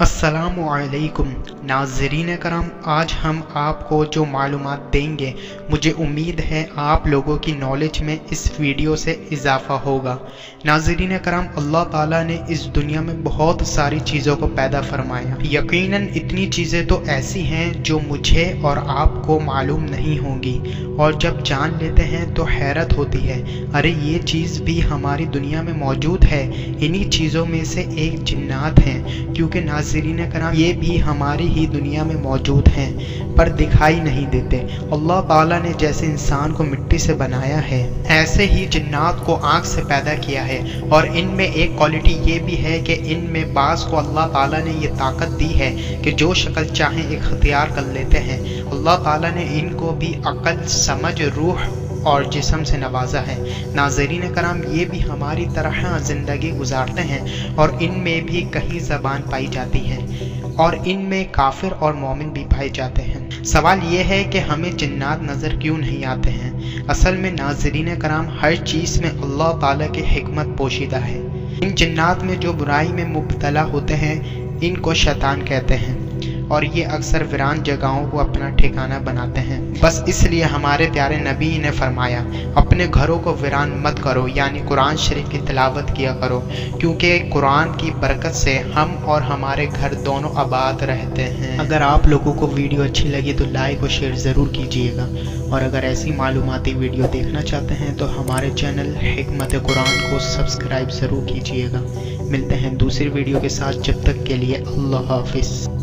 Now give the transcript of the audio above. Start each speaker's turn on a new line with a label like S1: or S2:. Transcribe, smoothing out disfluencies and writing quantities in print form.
S1: अस्सलामु अलैकुम नाज़रीन करम, आज हम आपको जो मालूमात देंगे मुझे उम्मीद है आप लोगों की नॉलेज में इस वीडियो से इजाफ़ा होगा। नाज़रीन करम, अल्लाह ताला ने इस दुनिया में बहुत सारी चीज़ों को पैदा फरमाया। यकीनन इतनी चीज़ें तो ऐसी हैं जो मुझे और आपको मालूम नहीं होंगी, और जब जान लेते हैं तो हैरत होती है, अरे ये चीज़ भी हमारी दुनिया में मौजूद है। इन्हीं चीज़ों में से एक जिन्नात हैं, क्योंकि नाज़रीन करम ये भी हमारी ही दुनिया में मौजूद हैं पर दिखाई नहीं देते। अल्लाह ताला ने जैसे इंसान को मिट्टी से बनाया है, ऐसे ही जिन्नात को आँख से पैदा किया है, और इनमें एक क्वालिटी ये भी है कि इनमें बाज़ को अल्लाह ताला ने ये ताकत दी है कि जो शक्ल चाहें इख्तियार कर लेते हैं। अल्लाह ताला ने इनको भी अक्ल, समझ, रूह और जिस्म से नवाजा है। नाज़रीन करम, ये भी हमारी तरह ज़िंदगी गुजारते हैं और इनमें भी कहीं ज़बान पाई जाती है, और इनमें काफिर और मोमिन भी पाए जाते हैं। सवाल ये है कि हमें जिन्नात नज़र क्यों नहीं आते हैं। असल में नाज़रीन करम, हर चीज़ में अल्लाह ताला की हिकमत पोशीदा है। इन जिन्नात में जो बुराई में मुब्तला होते हैं इनको शैतान कहते हैं, और ये अक्सर वीरान जगहों को अपना ठिकाना बनाते हैं। बस इसलिए हमारे प्यारे नबी ने फरमाया, अपने घरों को वीरान मत करो, यानी कुरान शरीफ की तिलावत किया करो, क्योंकि कुरान की बरकत से हम और हमारे घर दोनों आबाद रहते हैं। अगर आप लोगों को वीडियो अच्छी लगी तो लाइक और शेयर ज़रूर कीजिएगा, और अगर ऐसी मालूमाती वीडियो देखना चाहते हैं तो हमारे चैनल हिकमत कुरान को सब्सक्राइब ज़रूर कीजिएगा। मिलते हैं दूसरी वीडियो के साथ, जब तक के लिए अल्लाह हाफिज़।